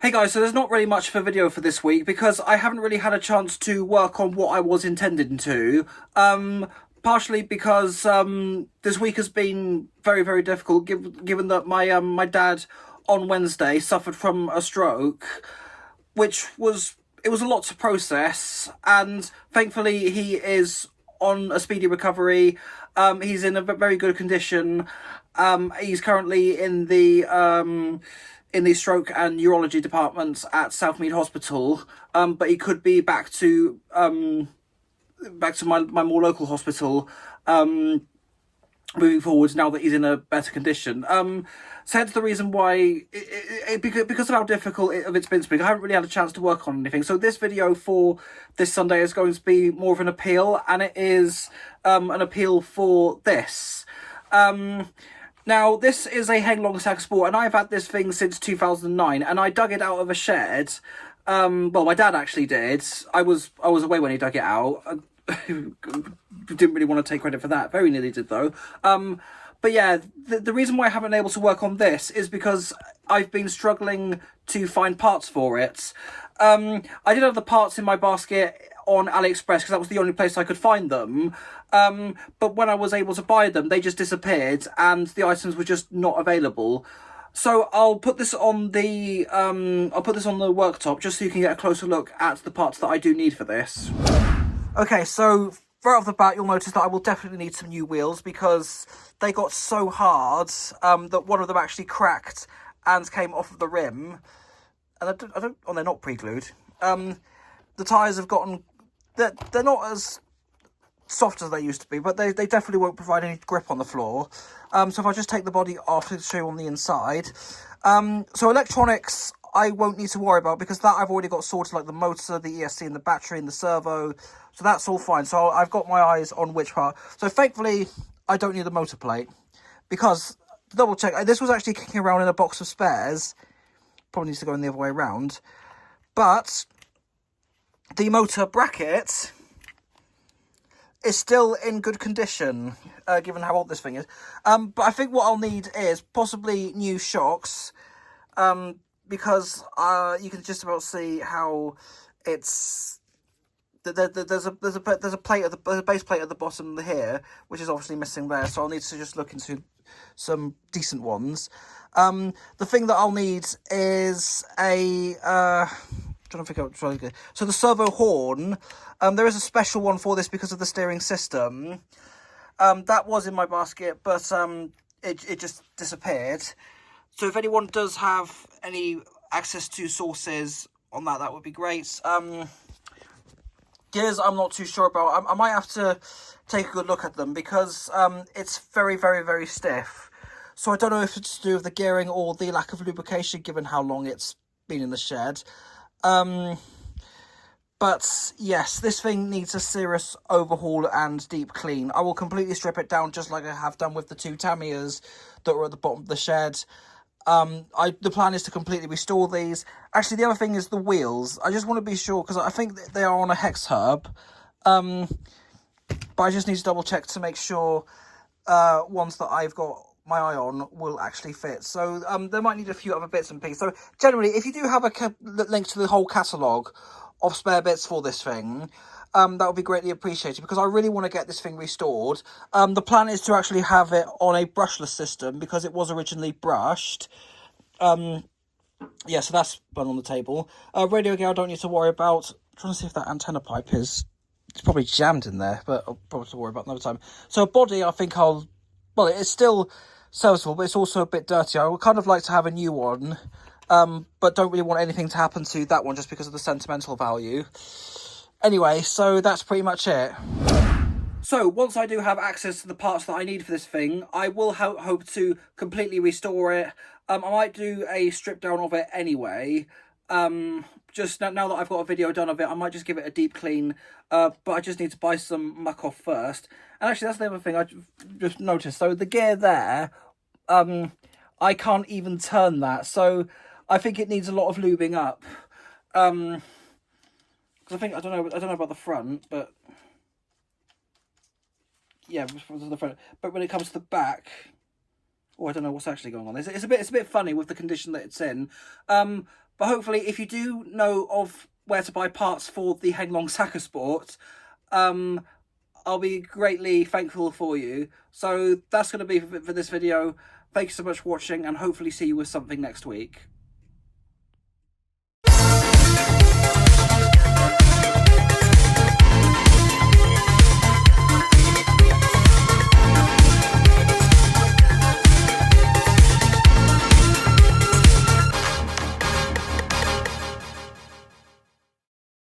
Hey guys, so there's not really much of a video for this week because I haven't really had a chance to work on what I was intending to. Partially because this week has been very difficult given that my dad on Wednesday suffered from a stroke, which was it was a lot to process, and thankfully he is on a speedy recovery. He's in a very good condition. He's currently in the stroke and neurology departments at Southmead Hospital, but he could be back to my more local hospital moving forward now that he's in a better condition. So that's the reason why, because of how difficult it's been to me, I haven't really had a chance to work on anything. So this video for this Sunday is going to be more of an appeal, and it is an appeal for this. Now, this is a HengLong Sacker Sport, and I've had this thing since 2009, and I dug it out of a shed. Well, my dad actually did. I was away when he dug it out. Didn't really want to take credit for that. Very nearly did, though. But yeah, the reason why I haven't been able to work on this is because I've been struggling to find parts for it. I did have the parts in my basket on AliExpress because that was the only place I could find them. But when I was able to buy them, they just disappeared and the items were just not available. So I'll put this on the worktop just so you can get a closer look at the parts that I do need for this. Okay, so right off the bat, you'll notice that I will definitely need some new wheels because they got so hard that one of them actually cracked and came off of the rim. And they're not pre-glued. The tyres have gotten, they're not as soft as they used to be, but they definitely won't provide any grip on the floor. So if I just take the body off to show you on the inside. So electronics, I won't need to worry about because that I've already got sorted, like the motor, the ESC and the battery and the servo. So that's all fine. So I've got my eyes on which part. So thankfully, I don't need the motor plate because, to double check, this was actually kicking around in a box of spares. Probably needs to go in the other way around. But the motor bracket is still in good condition, given how old this thing is. But I think what I'll need is possibly new shocks, because you can just about see how it's there's a plate at the base plate at the bottom here, which is obviously missing there. So I'll need to just look into some decent ones. The thing that I'll need is a trying to figure out trying to get. So the servo horn, there is a special one for this because of the steering system. That was in my basket, but it just disappeared. So if anyone does have any access to sources on that, that would be great. Gears, I'm not too sure about. I might have to take a good look at them because it's very stiff. So I don't know if it's to do with the gearing or the lack of lubrication, given how long it's been in the shed. But yes, this thing needs a serious overhaul and deep clean. I will completely strip it down just like I have done with the two Tamias that were at the bottom of the shed. The plan is to completely restore these. Actually, the other thing is the wheels. I just want to be sure because I think they are on a hex hub. But I just need to double check to make sure ones that I've got my eye on will actually fit. So they might need a few other bits and pieces. So generally, if you do have a link to the whole catalogue of spare bits for this thing, that would be greatly appreciated because I really want to get this thing restored. The plan is to actually have it on a brushless system because it was originally brushed. Yeah, so that's one on the table. Radio gear I don't need to worry about. I'm trying to see if that antenna pipe is... It's probably jammed in there, but I'll probably have to worry about another time. So body, I think I'll... Well, it's still serviceable, but it's also a bit dirty. I would kind of like to have a new one, but don't really want anything to happen to that one just because of the sentimental value. Anyway, so that's pretty much it. So, once I do have access to the parts that I need for this thing, I will hope to completely restore it. I might do a strip down of it anyway. Just now that I've got a video done of it, I might just give it a deep clean. But I just need to buy some muck off first. And actually, that's the other thing I just noticed. So, the gear there, I can't even turn that. So, I think it needs a lot of lubing up. Because I don't know about the front, but... Yeah, the front. But when it comes to the back, oh, I don't know what's actually going on. It's a bit funny with the condition that it's in. But But hopefully, if you do know of where to buy parts for the HengLong Sacker Sport, I'll be greatly thankful for you. So that's going to be for this video. Thank you so much for watching, and hopefully see you with something next week.